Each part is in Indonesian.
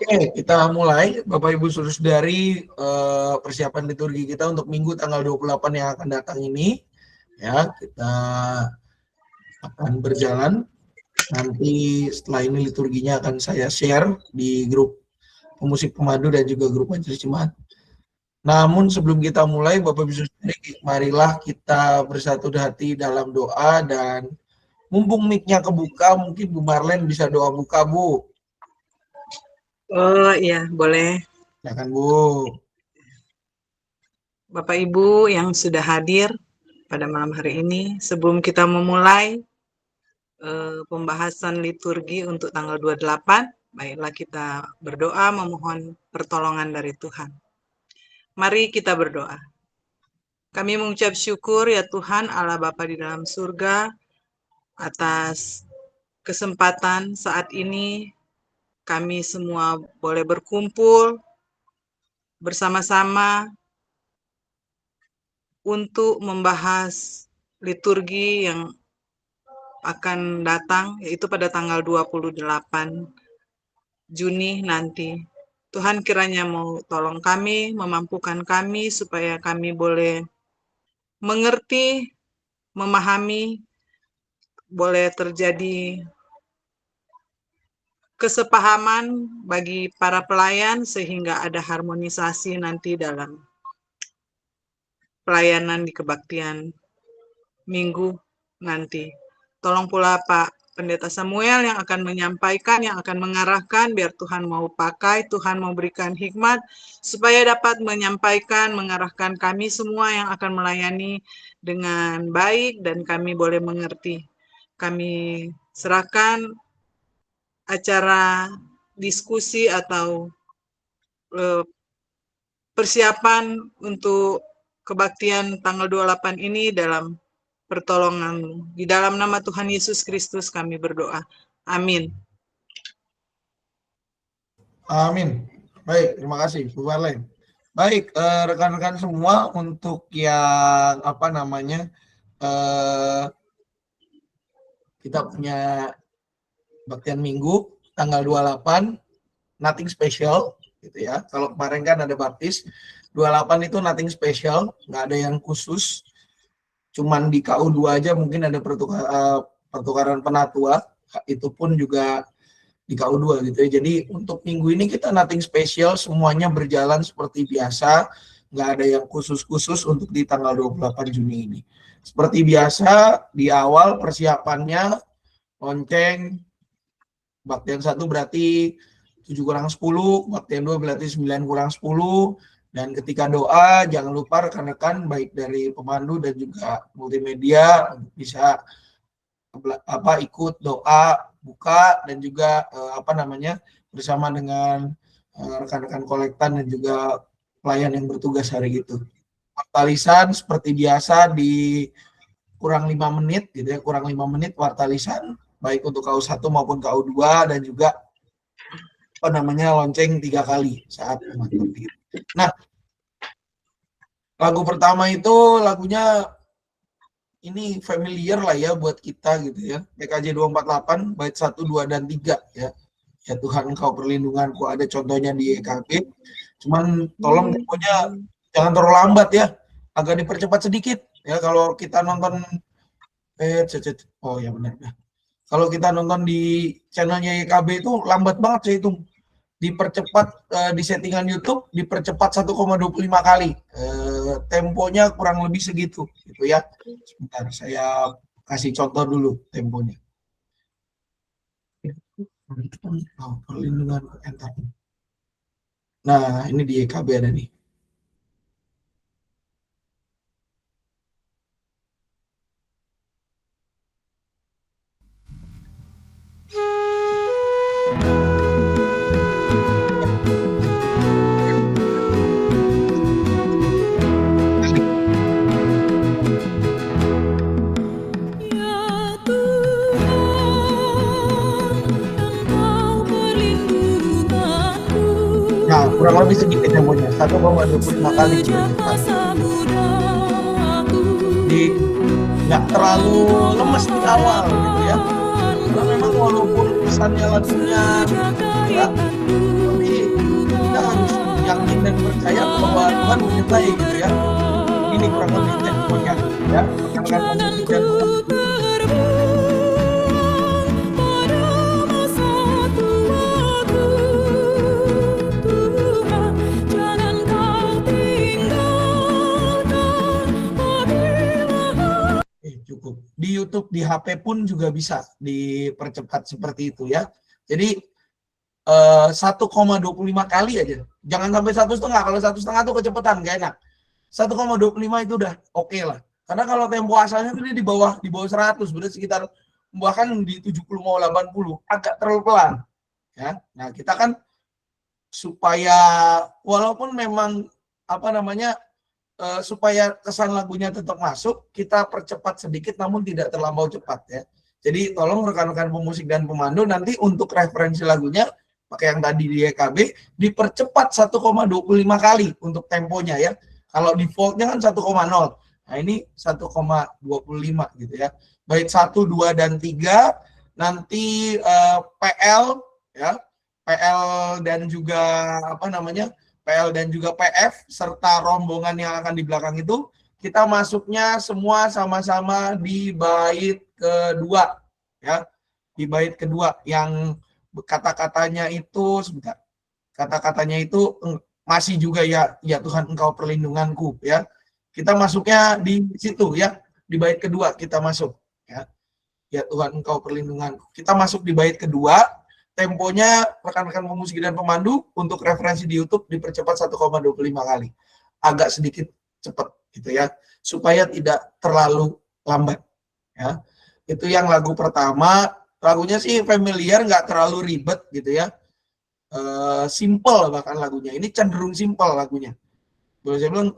Oke, kita mulai Bapak Ibu Saudara-saudari persiapan liturgi kita untuk Minggu tanggal 28 yang akan datang ini. Ya, kita akan berjalan. Nanti setelah ini liturginya akan saya share di grup pemusik pemadu dan juga grup majelis jemaat. Namun sebelum kita mulai, Bapak Ibu Saudara-saudari, marilah kita bersatu hati dalam doa dan mumpung mic-nya kebuka, mungkin Bu Marlen bisa doa buka, Bu. Oh iya, boleh. Silakan, Bu. Bapak Ibu yang sudah hadir pada malam hari ini, sebelum kita memulai pembahasan liturgi untuk tanggal 28, baiklah kita berdoa memohon pertolongan dari Tuhan. Mari kita berdoa. Kami mengucap syukur ya Tuhan Allah Bapa di dalam surga atas kesempatan saat ini kami semua boleh berkumpul bersama-sama untuk membahas liturgi yang akan datang, yaitu pada tanggal 28 Juni nanti. Tuhan kiranya mau tolong kami, memampukan kami supaya kami boleh mengerti, memahami, boleh terjadi kesepahaman bagi para pelayan sehingga ada harmonisasi nanti dalam pelayanan di kebaktian Minggu nanti. Tolong pula Pak Pendeta Samuel yang akan menyampaikan, yang akan mengarahkan, biar Tuhan mau pakai, Tuhan mau berikan hikmat, supaya dapat menyampaikan, mengarahkan kami semua yang akan melayani dengan baik, dan kami boleh mengerti. Kami serahkan acara diskusi atau persiapan untuk kebaktian tanggal 28 ini dalam pertolongan-Mu. Di dalam nama Tuhan Yesus Kristus kami berdoa. Amin. Amin. Baik, terima kasih Bu Marlen. Baik, rekan-rekan semua, untuk yang kita punya Baktian Minggu tanggal 28, nothing special gitu ya. Kalau kemarin kan ada baptis, 28 itu nothing special, nggak ada yang khusus. Cuman di KU2 aja mungkin ada pertukaran penatua, itu pun juga di KU2 gitu ya. Jadi untuk minggu ini kita nothing special, semuanya berjalan seperti biasa, nggak ada yang khusus-khusus untuk di tanggal 28 Juni ini. Seperti biasa, di awal persiapannya, lonceng, Baktian 1 berarti 7 kurang 10, Baktian 2 berarti 9 kurang 10, dan ketika doa, jangan lupa rekan-rekan baik dari pemandu dan juga multimedia bisa ikut doa buka dan juga bersama dengan rekan-rekan kolektan dan juga pelayan yang bertugas hari itu. Wartalisan seperti biasa di kurang 5 menit gitu ya, kurang 5 menit wartalisan baik untuk KU1 maupun KU2, dan juga lonceng 3 kali saat memantau. Nah, lagu pertama itu lagunya ini familiar lah ya buat kita gitu ya. PKJ 248 bait 1, 2 dan 3 ya. Ya Tuhan Engkau perlindunganku, ada contohnya di EKB. Cuman tolong temponya jangan terlalu lambat ya. Agak dipercepat sedikit ya kalau kita nonton oh ya benar ya. Kalau kita nonton di channelnya YKB itu lambat banget saya hitung. Dipercepat di settingan YouTube dipercepat 1,25 kali. Temponya kurang lebih segitu gitu ya. Sebentar saya kasih contoh dulu temponya. Perlindungan enter. Nah, ini di YKB ada nih. Nah, kurang lebih sedikit temponya, 1,25 kali dipercepat. Jadi nggak terlalu lemes di awal gitu ya. Karena memang walaupun pesannya lagunya ya, lebih percaya bahwa Tuhan menyertai gitu ya. Ini kurang lebih temponya ya, rekan-rekan pemusik dan pemandu. Cukup. Di YouTube, di HP pun juga bisa dipercepat seperti itu ya. Jadi 1,25 kali aja. Jangan sampai 1,5. Kalau 1,5 tuh kecepatan, gak enak. 1,25 itu udah oke lah. Karena kalau tempo asalnya itu di bawah 100, berarti sekitar bahkan di 70 mau 80, agak terlalu pelan. Ya. Nah, kita kan supaya walaupun memang apa namanya supaya kesan lagunya tetap masuk, kita percepat sedikit namun tidak terlampau cepat ya. Jadi tolong rekan-rekan pemusik dan pemandu nanti untuk referensi lagunya pakai yang tadi di EKB dipercepat 1,25 kali untuk temponya ya. Kalau defaultnya kan 1,0. Nah ini 1,25 gitu ya. Bait 1, 2 dan 3 nanti PL ya. PL dan juga apa namanya? PL dan juga PF serta rombongan yang akan di belakang itu kita masuknya semua sama-sama di bait kedua ya, di bait kedua yang kata-katanya itu sebentar, kata-katanya itu masih juga ya Tuhan engkau perlindunganku ya, kita masuknya di situ ya, di bait kedua kita masuk ya Tuhan engkau perlindunganku, kita masuk di bait kedua. Temponya rekan-rekan pemusik dan pemandu untuk referensi di YouTube dipercepat 1,25 kali. Agak sedikit cepat gitu ya, supaya tidak terlalu lambat ya. Itu yang lagu pertama. Lagunya sih familiar, nggak terlalu ribet gitu ya. Simple bahkan lagunya. Ini cenderung simple lagunya.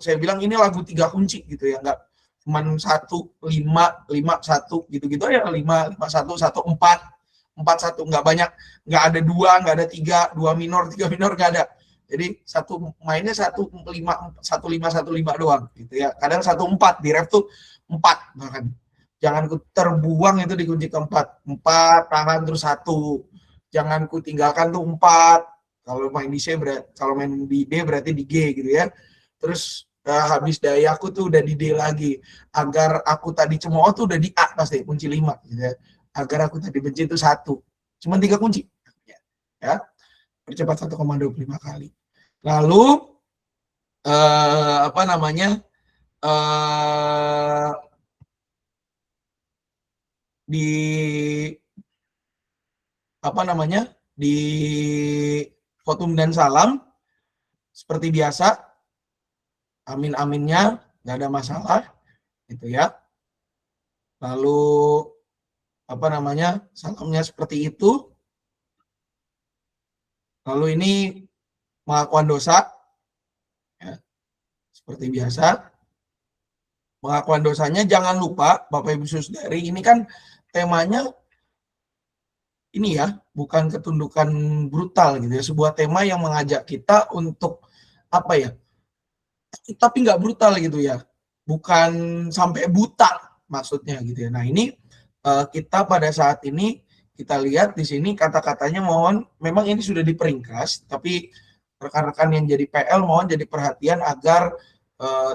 Saya bilang ini lagu 3 kunci gitu ya, nggak cuman 1 5 5 1 gitu-gitu ya, 5 5 1 1 4 4-1, nggak banyak, nggak ada 2, nggak ada 3, 2 minor, 3 minor, nggak ada. Jadi satu mainnya 1-5 1-5 doang gitu ya. Kadang 1-4 di ref tuh 4 bahkan. Jangan ku terbuang itu di kunci keempat. 4 tahan terus 1. Jangan ku tinggalkan tuh 4. Kalau main di C berarti, kalau main di D berarti di G gitu ya. Terus habis dayaku tuh udah di D lagi. Agar aku tadi cemooh tuh udah di A pasti kunci 5 gitu ya. Agar aku tadi benci itu 1. Cuma 3 kunci. Ya. Percepat 1,25 kali. Lalu apa namanya? Di apa namanya? Di Khotum dan Salam seperti biasa. Amin-aminnya nggak ada masalah gitu ya. Lalu apa namanya, salamnya seperti itu. Lalu ini pengakuan dosa ya, seperti biasa. Pengakuan dosanya jangan lupa Bapak Ibu Saudari, ini kan temanya ini ya, bukan ketundukan brutal gitu ya, sebuah tema yang mengajak kita untuk apa ya, tapi nggak brutal gitu ya, bukan sampai buta maksudnya gitu ya. Nah ini kita pada saat ini kita lihat di sini kata-katanya, mohon memang ini sudah diperingkas, tapi rekan-rekan yang jadi PL mohon jadi perhatian agar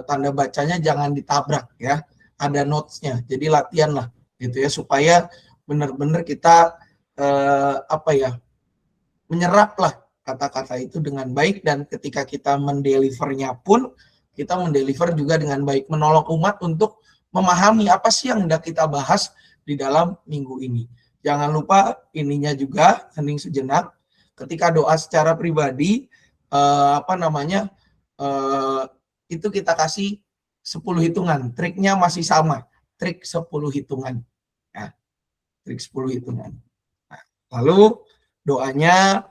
tanda bacanya jangan ditabrak ya, ada notes-nya, jadi latihan lah gitu ya, supaya benar-benar kita apa ya, menyerap lah kata-kata itu dengan baik, dan ketika kita mendelivernya pun kita mendeliver juga dengan baik, menolong umat untuk memahami apa sih yang hendak kita bahas di dalam minggu ini. Jangan lupa ininya juga, hening sejenak. Ketika doa secara pribadi, apa namanya, itu kita kasih 10 hitungan. Triknya masih sama, trik 10 hitungan. Ya, trik 10 hitungan. Nah, lalu doanya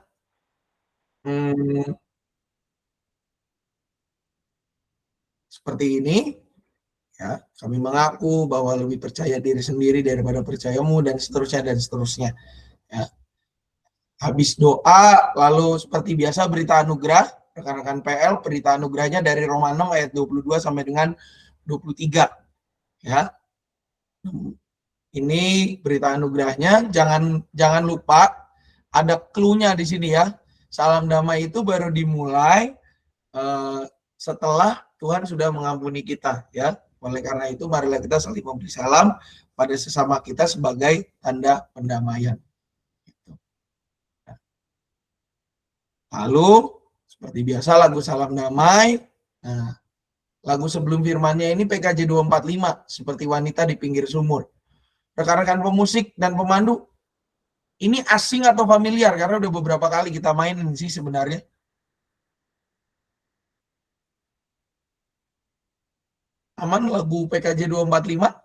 seperti ini. Ya, kami mengaku bahwa lebih percaya diri sendiri daripada percayamu, dan seterusnya dan seterusnya. Ya. Habis doa, lalu seperti biasa berita anugerah, rekan-rekan PL, berita anugerahnya dari Roma 6 ayat 22 sampai dengan 23. Ya. Ini berita anugerahnya, jangan lupa ada clue-nya di sini ya. Salam damai itu baru dimulai setelah Tuhan sudah mengampuni kita, ya. Oleh karena itu, marilah kita saling memberi salam pada sesama kita sebagai tanda pendamaian. Lalu, seperti biasa, lagu Salam Damai. Nah, lagu sebelum firmannya ini PKJ 245, seperti wanita di pinggir sumur. Rekan-rekan pemusik dan pemandu, ini asing atau familiar? Karena udah beberapa kali kita mainin sih sebenarnya. Aman lagu PKJ 245?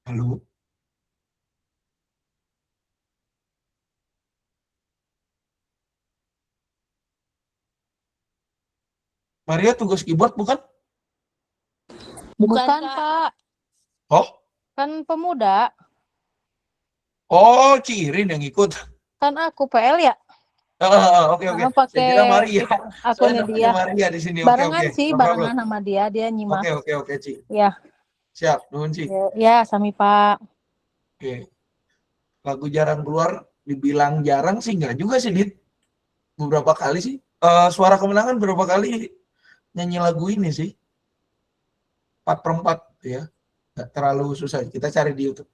Halo? Maria tugas keyboard bukan? Bukan, Pak. Oh? Kan pemuda. Oh, Cirin yang ikut. Kan aku PL ya. Oke. Pakai Saya kira Maria. akunnya dia. Maria di sini. Barengan Oke. sih, barengan sama dia nyimak. Oke, Ci. Ya. Siap, nuhun, Ci. Ya, sami Pak. Oke. Lagu jarang keluar, dibilang jarang sih enggak juga sih, Dit. Beberapa kali sih. Suara Kemenangan berapa kali nyanyi lagu ini sih? 4/4 ya. Nggak terlalu susah. Kita cari di YouTube.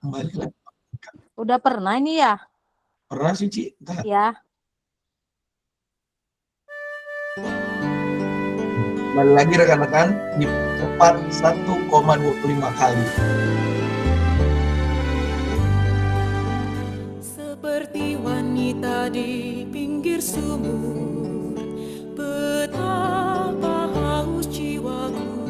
Kembali lagi. Udah pernah ini ya? Pernah sih, Ci. Entah. Ya. Kembali lagi rekan-rekan, cepat 1,25 kali. Seperti wanita di pinggir sumur, betapa haus jiwaku.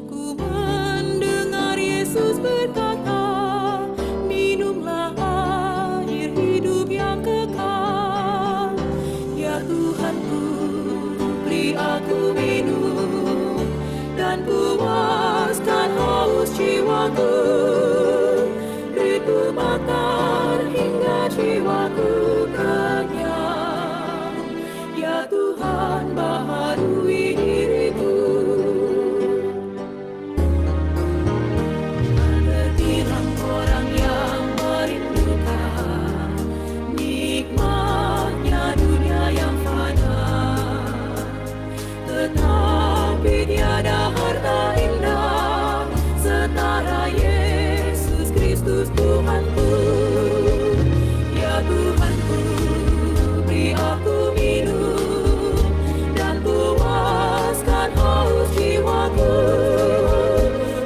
Ku mendengar Yesus berkata, minumlah air hidup yang kekal. Ya Tuhanku, beri aku minum dan puaskan haus jiwaku. Beriku makan hingga jiwaku kenyang. Ya Tuhan, baharui diriku. Terbilang orang yang merindukan nikmatnya dunia yang fana, tetapi tiada harta indah setara Yesus Kristus Tuhanku. Ya Tuhanku, beri aku minum dan puaskan haus jiwaku.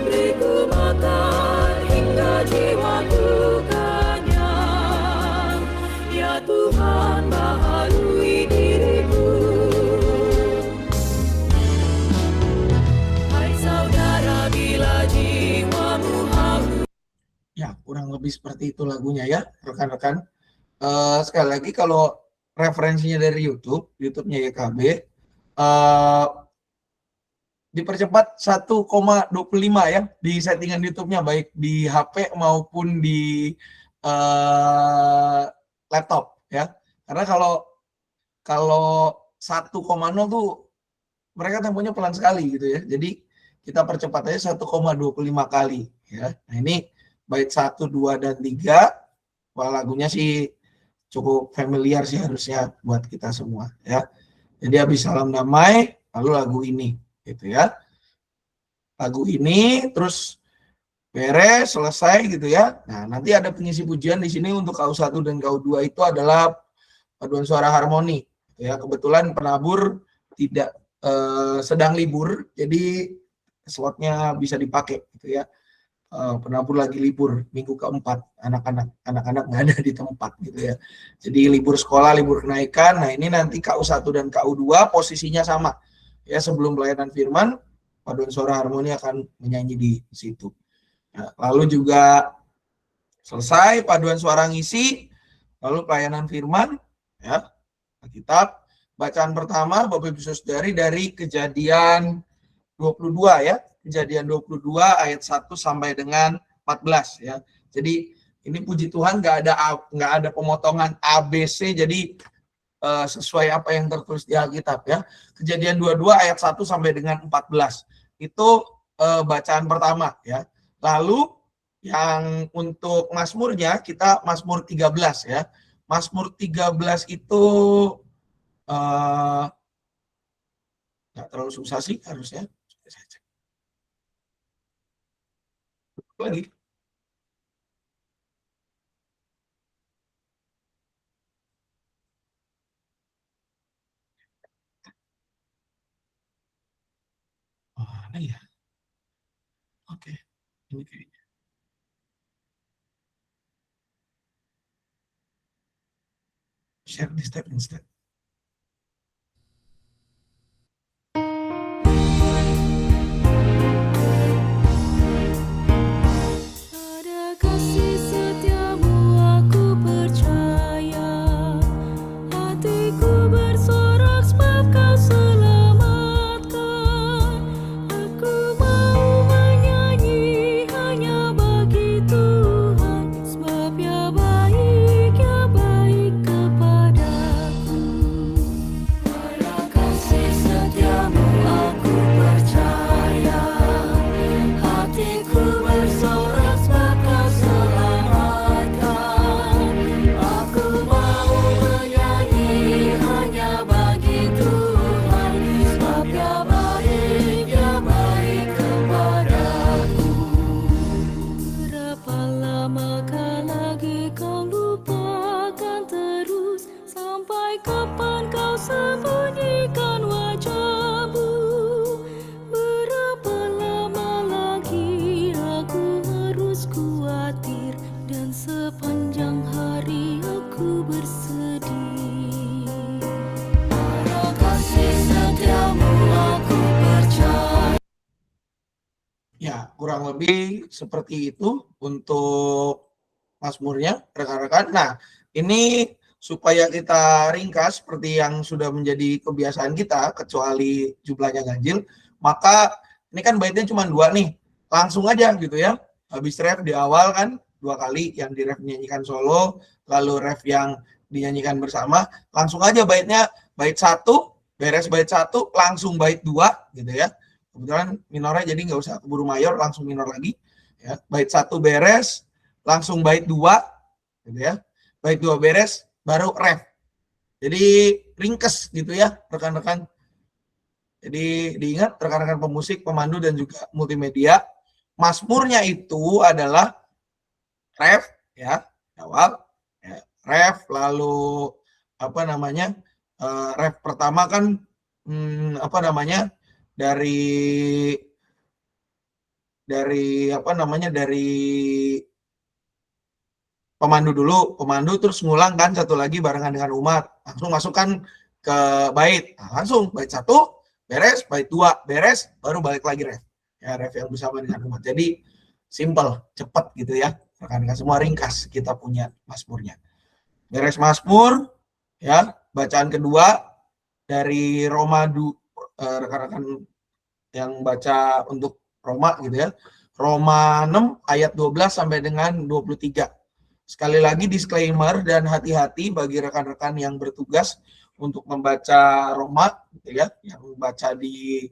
Beriku makan hingga jiwaku kenyang. Ya Tuhan, baharui diriku. Hai saudara, bila jiwamu haus. Ya, kurang lebih seperti itu lagunya ya, rekan-rekan. Sekali lagi, kalau referensinya dari YouTube-nya YKB, dipercepat 1,25 ya di settingan YouTube-nya, baik di HP maupun di laptop ya. Karena kalau 1,0 tuh mereka temponya pelan sekali gitu ya. Jadi kita percepat aja 1,25 kali ya. Nah, ini bait 1, 2, dan 3. Wah, lagunya sih cukup familiar sih harusnya buat kita semua ya. Jadi habis Salam Damai, lalu lagu ini gitu ya. Lagu ini terus beres, selesai gitu ya. Nah, nanti ada pengisi pujian di sini untuk KU1 dan KU2 itu adalah paduan suara harmoni gitu ya. Kebetulan penabur tidak sedang libur, jadi slotnya bisa dipakai gitu ya. Penabur lagi libur minggu keempat, anak-anak nggak ada di tempat gitu ya. Jadi libur sekolah, libur kenaikan. Nah, ini nanti KU1 dan KU2 posisinya sama ya. Sebelum pelayanan firman, paduan suara harmoni akan menyanyi di situ. Nah, lalu juga Selesai paduan suara ngisi, lalu pelayanan firman, ya, Alkitab. Bacaan pertama Bapak Ibu Saudari dari Kejadian 22 ya. Kejadian 22 ayat 1 sampai dengan 14 ya. Jadi ini puji Tuhan nggak ada pemotongan ABC, jadi sesuai apa yang tertulis di Alkitab ya. Kejadian 22 ayat 1 sampai dengan 14. Itu bacaan pertama ya. Lalu yang untuk Mazmurnya kita Mazmur 13 ya. Mazmur 13 itu nggak terlalu susah sih harusnya. Lagi. Mana ya? Oke. Ini kayaknya. Share this step instead. Pada kasih setiamu aku percaya, hatiku bersorak sebab kau selamatkan. Aku mau menyanyi hanya bagi Tuhan, sebab ya baik kepadaku. Pada kasih setiamu aku percaya, hatiku bersorak sebab kau selamatkan. Aku mau menyanyi hanya bagi Tuhan, sebab ya baik kepadaku. Berapa lamakah lagi kau lupakan terus, sampai kapan kau sembunyikan wajahmu? Berapa lama lagi aku harus khawatir, dan sepanjang hari aku bersedih. Pada kasih setiamu aku percaya. Ya, kurang lebih seperti itu untuk Mazmurnya, rekan-rekan. Nah, ini supaya kita ringkas seperti yang sudah menjadi kebiasaan kita, kecuali jumlahnya ganjil, maka ini kan baitnya cuma 2 nih. Langsung aja gitu ya. Habis ref di awal kan 2 kali, yang di ref dinyanyikan solo, lalu ref yang dinyanyikan bersama. Langsung aja baitnya, bait 1, beres bait 1, langsung bait 2 gitu ya. Kebetulan minornya jadi nggak usah keburu mayor, langsung minor lagi. Ya. Bait 1 beres, langsung bait 2, gitu ya. Bait 2 beres, baru ref. Jadi ringkes gitu ya, rekan-rekan. Jadi diingat rekan-rekan pemusik, pemandu, dan juga multimedia. Mazmurnya itu adalah ref, ya, awal, ya, ref, lalu apa namanya? Ref pertama kan apa namanya? Dari apa namanya, dari pemandu dulu, pemandu terus ngulang kan satu lagi barengan dengan umat, langsung masukkan ke bait. Nah, langsung bait 1 beres, bait 2 beres, baru balik lagi ref. Ya, ref yang bersama dengan umat. Jadi simple, cepat gitu ya. Rekan-rekan semua ringkas kita punya Mazmurnya. Beres Mazmur, ya, bacaan kedua dari Roma, rekan-rekan yang baca untuk Roma gitu ya. Roma 6 ayat 12 sampai dengan 23. Sekali lagi disclaimer dan hati-hati bagi rekan-rekan yang bertugas untuk membaca Roma gitu ya, yang baca di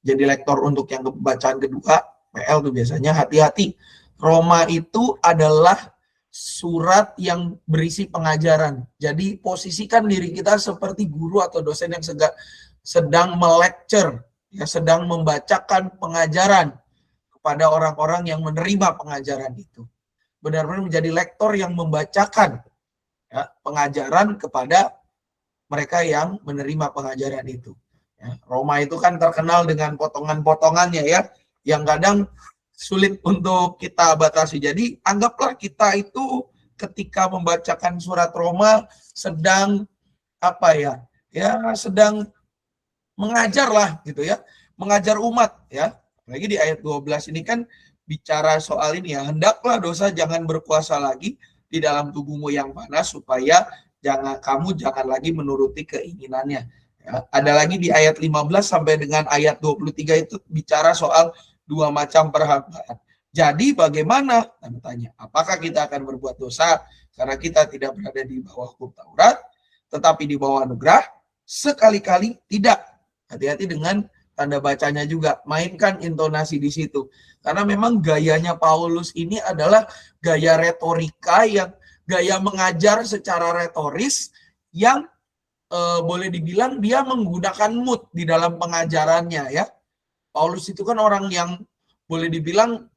jadi lektor untuk yang bacaan kedua, PL tuh biasanya, hati-hati. Roma itu adalah surat yang berisi pengajaran. Jadi posisikan diri kita seperti guru atau dosen yang sedang melecture, ya, sedang membacakan pengajaran kepada orang-orang yang menerima pengajaran itu. Benar-benar menjadi lektor yang membacakan, ya, pengajaran kepada mereka yang menerima pengajaran itu. Ya, Roma itu kan terkenal dengan potongan-potongannya ya, yang kadang sulit untuk kita batasi. Jadi anggaplah kita itu ketika membacakan surat Roma sedang apa ya? Ya, sedang mengajar lah gitu ya. Mengajar umat ya. Lagi di ayat 12 ini kan bicara soal ini ya, hendaklah dosa jangan berkuasa lagi di dalam tubuhmu yang panas, supaya kamu jangan lagi menuruti keinginannya. Ya, ada lagi di ayat 15 sampai dengan ayat 23 itu bicara soal dua macam perhambaan. Jadi bagaimana? Tanda tanya. Apakah kita akan berbuat dosa karena kita tidak berada di bawah hukum Taurat, tetapi di bawah anugerah? Sekali-kali tidak. Hati-hati dengan tanda bacanya juga. Mainkan intonasi di situ. Karena memang gayanya Paulus ini adalah gaya retorika, yang gaya mengajar secara retoris yang boleh dibilang dia menggunakan mood di dalam pengajarannya ya. Paulus itu kan orang yang boleh dibilang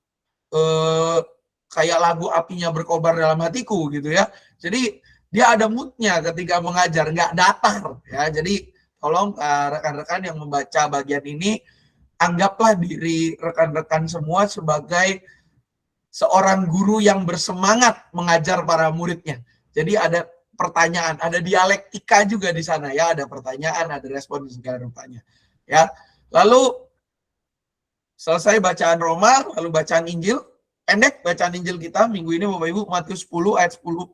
kayak lagu apinya berkobar dalam hatiku gitu ya. Jadi dia ada moodnya ketika mengajar, nggak datar ya. Jadi tolong rekan-rekan yang membaca bagian ini, anggaplah diri rekan-rekan semua sebagai seorang guru yang bersemangat mengajar para muridnya. Jadi ada pertanyaan, ada dialektika juga di sana ya, ada pertanyaan, ada respon segala rupanya ya. Lalu selesai bacaan Roma, lalu bacaan Injil. Pendek bacaan Injil kita minggu ini Bapak Ibu, Matius 10 ayat 40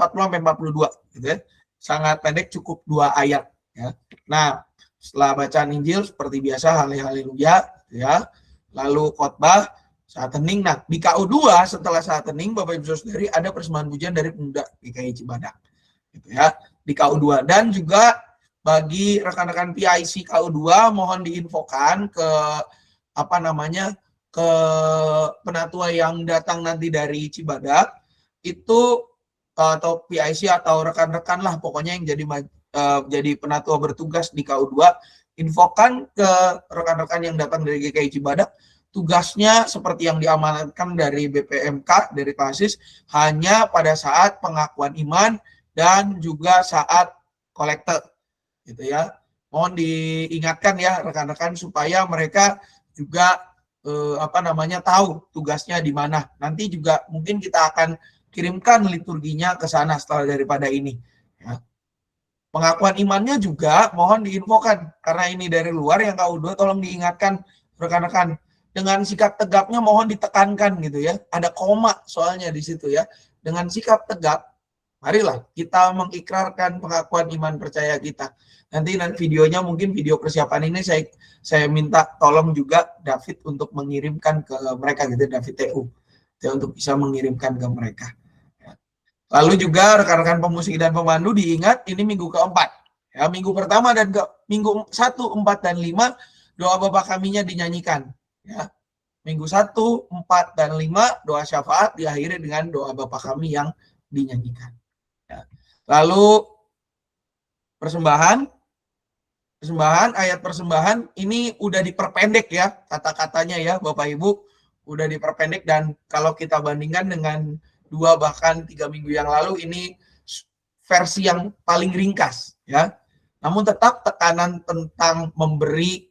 sampai 42 gitu ya. Sangat pendek, cukup 2 ayat ya. Nah, setelah bacaan Injil seperti biasa haleluya ya. Lalu khotbah, saat hening. Nah, di KU2 setelah saat hening Bapak Ibu Saudari ada persembahan pujian dari pemuda GKI Cibadak. Gitu ya. Di KU2, dan juga bagi rekan-rekan PIC KU2 mohon diinfokan ke ke penatua yang datang nanti dari Cibadak itu, atau PIC atau rekan-rekan lah pokoknya yang jadi penatua bertugas di KU2, infokan ke rekan-rekan yang datang dari GKI Cibadak, tugasnya seperti yang diamanatkan dari BPMK, dari Klasis, hanya pada saat pengakuan iman dan juga saat kolekte gitu ya. Mohon diingatkan ya rekan-rekan supaya mereka juga tahu tugasnya di mana. Nanti juga mungkin kita akan kirimkan liturginya ke sana setelah daripada ini ya. Pengakuan imannya juga mohon diinfokan, karena ini dari luar yang KU2, tolong diingatkan rekan-rekan dengan sikap tegapnya, mohon ditekankan gitu ya. Ada koma soalnya di situ ya. Dengan sikap tegap, marilah kita mengikrarkan pengakuan iman percaya kita. Nanti videonya, mungkin video persiapan ini saya minta tolong juga David untuk mengirimkan ke mereka gitu, David TU ya, untuk bisa mengirimkan ke mereka. Lalu juga rekan-rekan pemusik dan pemandu diingat, ini minggu keempat ya. Minggu pertama dan minggu 1, 4, dan 5 doa Bapa Kami-nya dinyanyikan ya. Minggu 1, 4, dan 5 doa syafaat diakhiri dengan doa Bapa Kami yang dinyanyikan ya. Lalu persembahan ayat persembahan ini udah diperpendek ya kata-katanya ya Bapak Ibu, udah diperpendek, dan kalau kita bandingkan dengan 2 bahkan 3 minggu yang lalu, ini versi yang paling ringkas ya. Namun tetap tekanan tentang memberi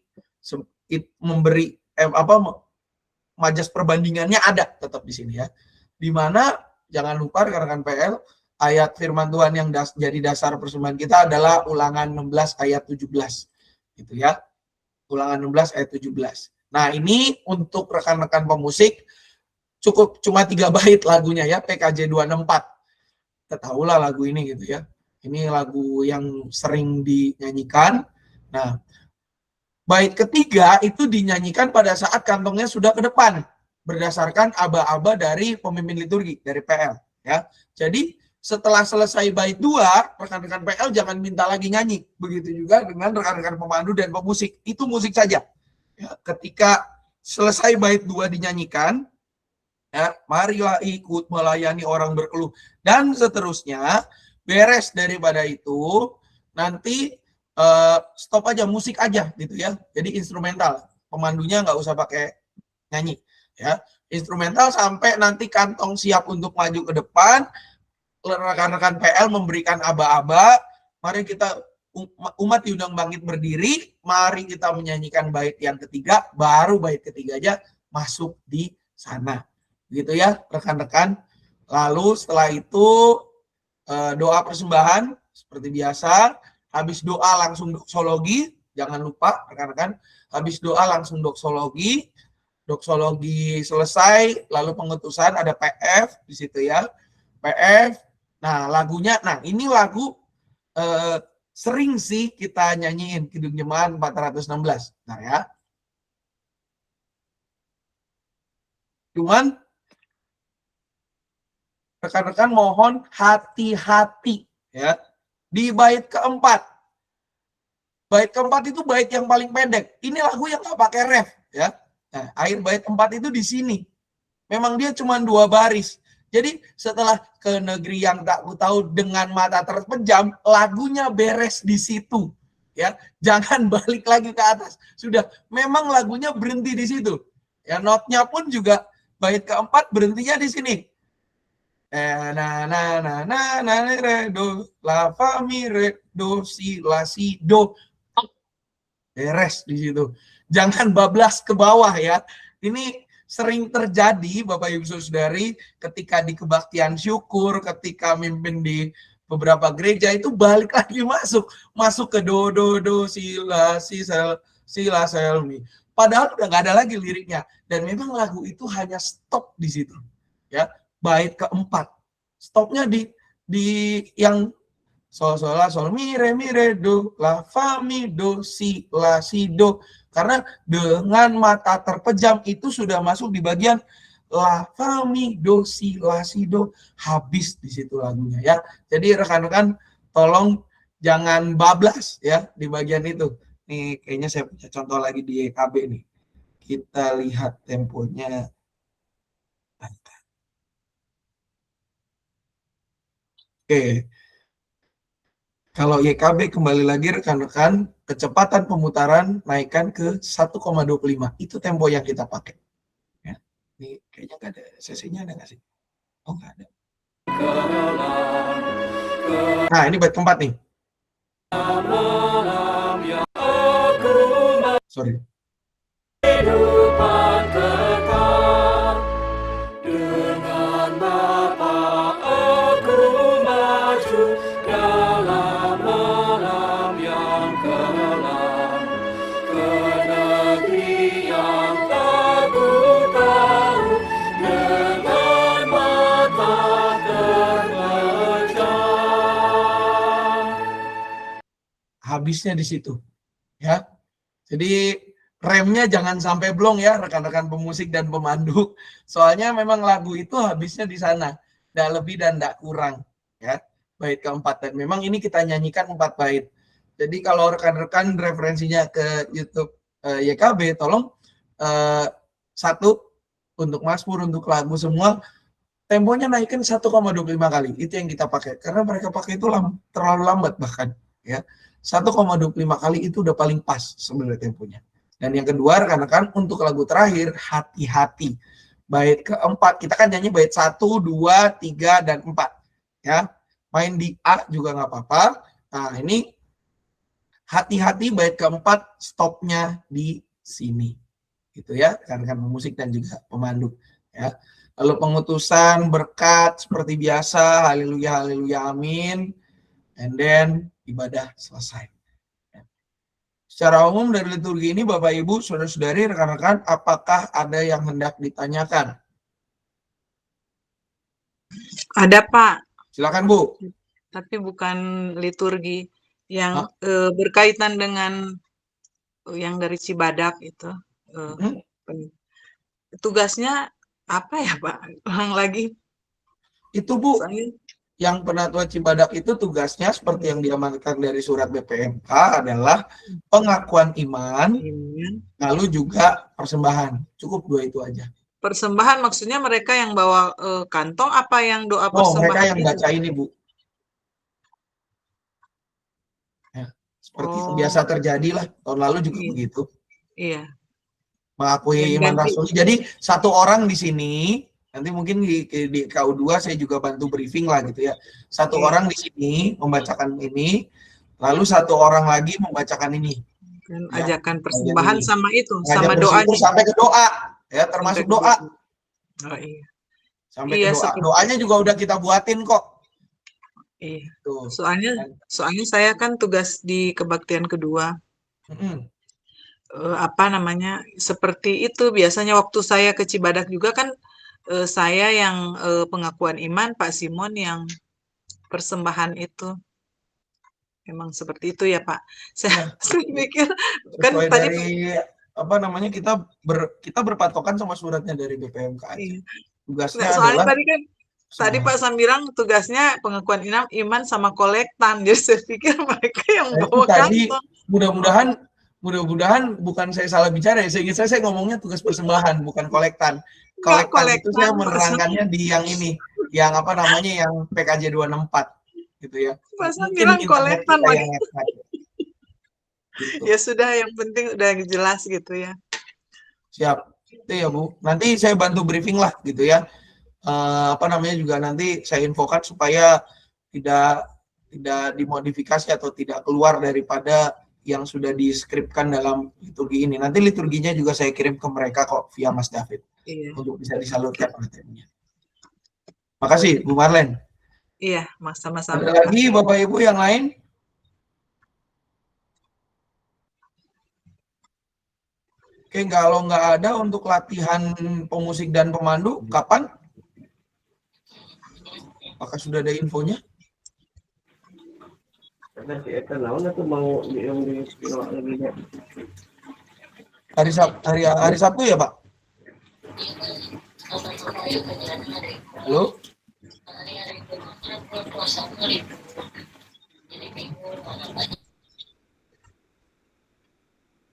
majas perbandingannya ada tetap di sini ya. Dimana jangan lupa rekan-rekan PL, ayat firman Tuhan yang jadi dasar persembahan kita adalah Ulangan 16 ayat 17 gitu ya. Ulangan 16 ayat 17. Nah, ini untuk rekan-rekan pemusik cukup cuma 3 bait lagunya ya, PKJ 264. Ketahuilah lagu ini gitu ya. Ini lagu yang sering dinyanyikan. Nah, bait ketiga itu dinyanyikan pada saat kantongnya sudah ke depan, berdasarkan aba-aba dari pemimpin liturgi, dari PL ya. Jadi setelah selesai bait 2, rekan-rekan PL jangan minta lagi nyanyi. Begitu juga dengan rekan-rekan pemandu dan pemusik. Itu musik saja. Ya, ketika selesai bait 2 dinyanyikan, ya, marilah ikut melayani orang berkeluh. Dan seterusnya, beres daripada itu, nanti stop aja, musik aja gitu ya. Jadi instrumental. Pemandunya nggak usah pakai nyanyi. Ya, instrumental sampai nanti kantong siap untuk maju ke depan, rekan-rekan PL memberikan aba-aba, mari kita umat diundang bangkit berdiri, mari kita menyanyikan bait yang ketiga, baru bait ketiga aja masuk di sana. Gitu ya, rekan-rekan. Lalu setelah itu doa persembahan seperti biasa, habis doa langsung doksologi, jangan lupa rekan-rekan, habis doa langsung doksologi, doksologi selesai, lalu pengutusan ada PF di situ ya. PF. Nah, lagunya, nah ini lagu sering sih kita nyanyiin Kidung Jemaat 416. Nah ya. Cuman rekan-rekan mohon hati-hati ya di bait keempat. Bait keempat itu bait yang paling pendek. Ini lagu yang nggak pakai ref ya. Nah, akhir bait 4 itu di sini. Memang dia cuma 2 baris. Jadi setelah ke negeri yang tak ku tahu dengan mata terpejam, lagunya beres di situ. Ya, jangan balik lagi ke atas. Sudah, memang lagunya berhenti di situ. Ya, notnya pun juga bait keempat berhentinya di sini. Re do la fa mi re do si la si do. Beres di situ. Jangan bablas ke bawah ya. Ini sering terjadi Bapak Ibu Saudari ketika di kebaktian syukur, ketika mimpin di beberapa gereja itu balik lagi masuk ke do si la sel mi. Padahal udah nggak ada lagi liriknya dan memang lagu itu hanya stop di situ. Ya, bait keempat. Stopnya di yang sol la sol mi re do la fa mi do si la si do, karena dengan mata terpejam itu sudah masuk di bagian la fa mi do si la si do, habis di situ lagunya ya. Jadi rekan-rekan tolong jangan bablas ya di bagian itu. Nih kayaknya saya punya contoh lagi di YKB nih. Kita lihat temponya. Oke. Kalau YKB kembali lagi rekan-rekan, kecepatan pemutaran naikkan ke 1,25. Itu tempo yang kita pakai. Ya. Ini kayaknya nggak ada sesinya, ada nggak sih? Oh, nggak ada. Nah, ini bait keempat nih. Sorry. Habisnya di situ ya. Jadi remnya jangan sampai blong ya rekan-rekan pemusik dan pemandu, soalnya memang lagu itu habisnya di sana, tidak lebih dan tidak kurang ya, bait keempat. Dan memang ini kita nyanyikan 4 bait. Jadi kalau rekan-rekan referensinya ke YouTube YKB, tolong satu untuk Mazmur, untuk lagu semua temponya naikin 1,25 kali, itu yang kita pakai karena mereka pakai itu terlalu lambat bahkan ya. 1,25 kali itu udah paling pas sebenarnya temponya. Dan yang kedua rekan-rekan untuk lagu terakhir hati-hati. Bait keempat kita kan nyanyi bait 1, 2, 3 dan 4 ya. Main di A juga nggak apa-apa. Nah, ini hati-hati bait keempat stopnya di sini. Gitu ya, rekan-rekan pemusik dan juga pemandu ya. Lalu pengutusan berkat seperti biasa, haleluya haleluya amin. And then ibadah selesai. Secara umum dari liturgi ini Bapak Ibu, saudara-saudari, rekan-rekan, apakah ada yang hendak ditanyakan? Ada Pak, Silakan Bu. tapi bukan liturgi yang berkaitan dengan yang dari Cibadak itu. Tugasnya apa ya Pak? Ulang lagi. Itu Bu, Soalnya yang Penatua Cibadak itu tugasnya seperti yang diamankan dari surat BPMK adalah pengakuan iman, lalu juga persembahan. Cukup 2 itu aja. persembahan maksudnya mereka yang bawa kantong apa yang doa Oh, persembahan mereka yang itu? baca ini Bu. Ya, seperti yang biasa terjadi lah. Tahun lalu juga begitu. Iya. Mengakui iman rasuli. Jadi 1 orang di sini, nanti mungkin di KU2 saya juga bantu briefing lah gitu ya. 1 orang di sini membacakan ini, lalu 1 orang lagi membacakan ini. Dan Ya, ajakan persembahan ini. sama itu, Ngajak sama bersyukur doanya. sampai ke doa, ya termasuk doa. Oh iya. Sampai Iya, ke doa. seperti Doanya juga udah kita buatin kok. Iya. Tuh. Soalnya saya kan tugas di kebaktian kedua. apa namanya, seperti itu. Biasanya waktu saya ke Cibadak juga kan saya yang pengakuan iman, Pak Simon yang persembahan itu. Memang seperti itu ya Pak. Ya, Saya pikir kan sesuai tadi dari apa namanya, kita berpatokan sama suratnya dari BPMK aja. iya. Tugasnya Nggak, soalnya adalah tadi Pak sembahan. Sam bilang tugasnya pengakuan iman sama kolektan. Jadi saya pikir mereka yang Nah, itu bawa tadi kantong. mudah-mudahan bukan saya salah bicara ya. Saya ngomongnya tugas persembahan bukan kolektan. Nggak Kolektan itu kolektan saya Pak Sam. menerangkannya di yang ini, yang apa namanya, yang PKJ 264 gitu ya. Pak Sam Mungkin bilang internet kolektan. kita yang headset. Gitu. Ya sudah, yang penting udah jelas gitu ya. Siap. Itu ya Bu. Nanti saya bantu briefing lah gitu ya. Apa namanya juga nanti saya infokan supaya tidak dimodifikasi atau tidak keluar daripada yang sudah diskripkan dalam liturgi ini. Nanti liturginya juga saya kirim ke mereka kok via Mas David Iya. untuk bisa disalurkan materinya. Makasih Bu Marlen. Iya, Mas, sama-sama. Ada lagi Bapak Ibu yang lain? Oke, kalau nggak ada untuk latihan pemusik dan pemandu, kapan? Apakah sudah ada infonya? Hari Sabtu ya Pak? Halo?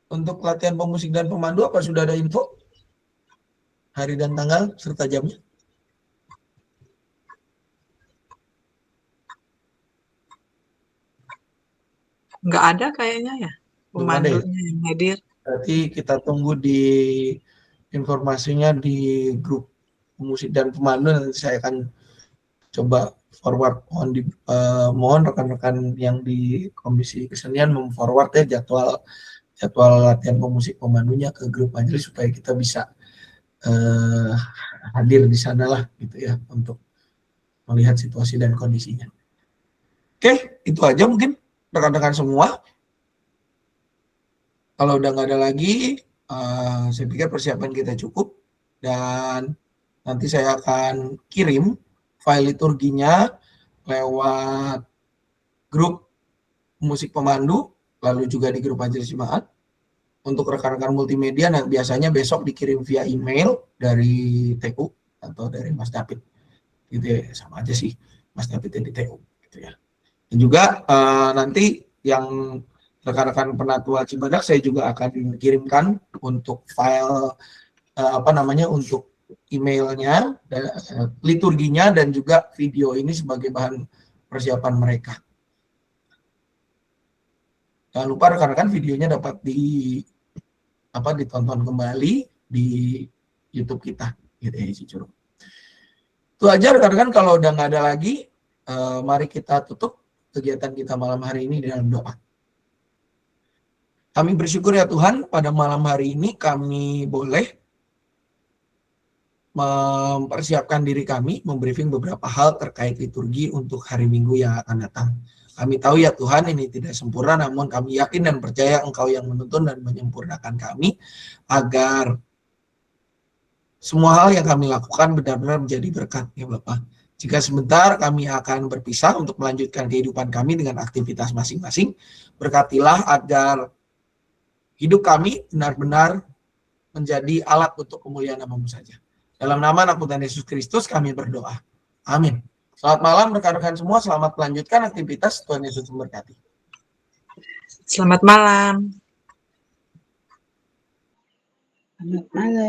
Untuk latihan pemusik dan pemandu apa sudah ada info? Hari dan tanggal serta jamnya? Nggak ada kayaknya ya pemandunya yang hadir. Berarti kita tunggu di informasinya di grup pemusik dan pemandu. Nanti saya akan coba forward. Mohon rekan-rekan yang di Komisi Kesenian memforward ya jadwal latihan pemusik pemandunya ke grup majelis supaya kita bisa hadir di sana lah gitu ya untuk melihat situasi dan kondisinya. Oke, itu aja mungkin rekan-rekan semua. Kalau udah nggak ada lagi, saya pikir persiapan kita cukup dan nanti saya akan kirim file liturginya lewat grup musik pemandu, lalu juga di grup majelis jemaat. Untuk rekan-rekan multimedia, nah biasanya besok dikirim via email dari TU atau dari Mas David. Gitu ya, sama aja sih Mas David di TU gitu ya. Dan juga nanti yang rekan-rekan Penatua Cibadak saya juga akan kirimkan untuk file untuk emailnya, liturginya dan juga video ini sebagai bahan persiapan mereka. Jangan lupa rekan-rekan videonya dapat ditonton kembali di YouTube kita gitu ya, isi curug. Itu aja rekan-rekan, kalau udah nggak ada lagi, mari kita tutup kegiatan kita malam hari ini dengan doa. Kami bersyukur ya Tuhan, pada malam hari ini kami boleh mempersiapkan diri kami, membriefing beberapa hal terkait liturgi untuk hari Minggu yang akan datang. Kami tahu ya Tuhan ini tidak sempurna, namun kami yakin dan percaya Engkau yang menuntun dan menyempurnakan kami, agar semua hal yang kami lakukan benar-benar menjadi berkat ya Bapak. Jika sebentar kami akan berpisah untuk melanjutkan kehidupan kami dengan aktivitas masing-masing, berkatilah agar hidup kami benar-benar menjadi alat untuk kemuliaan nama-Mu saja. Dalam nama anak Tuhan Yesus Kristus kami berdoa. Amin. Selamat malam rekan-rekan semua, selamat melanjutkan aktivitas. Tuhan Yesus memberkati. Selamat malam. Selamat malam.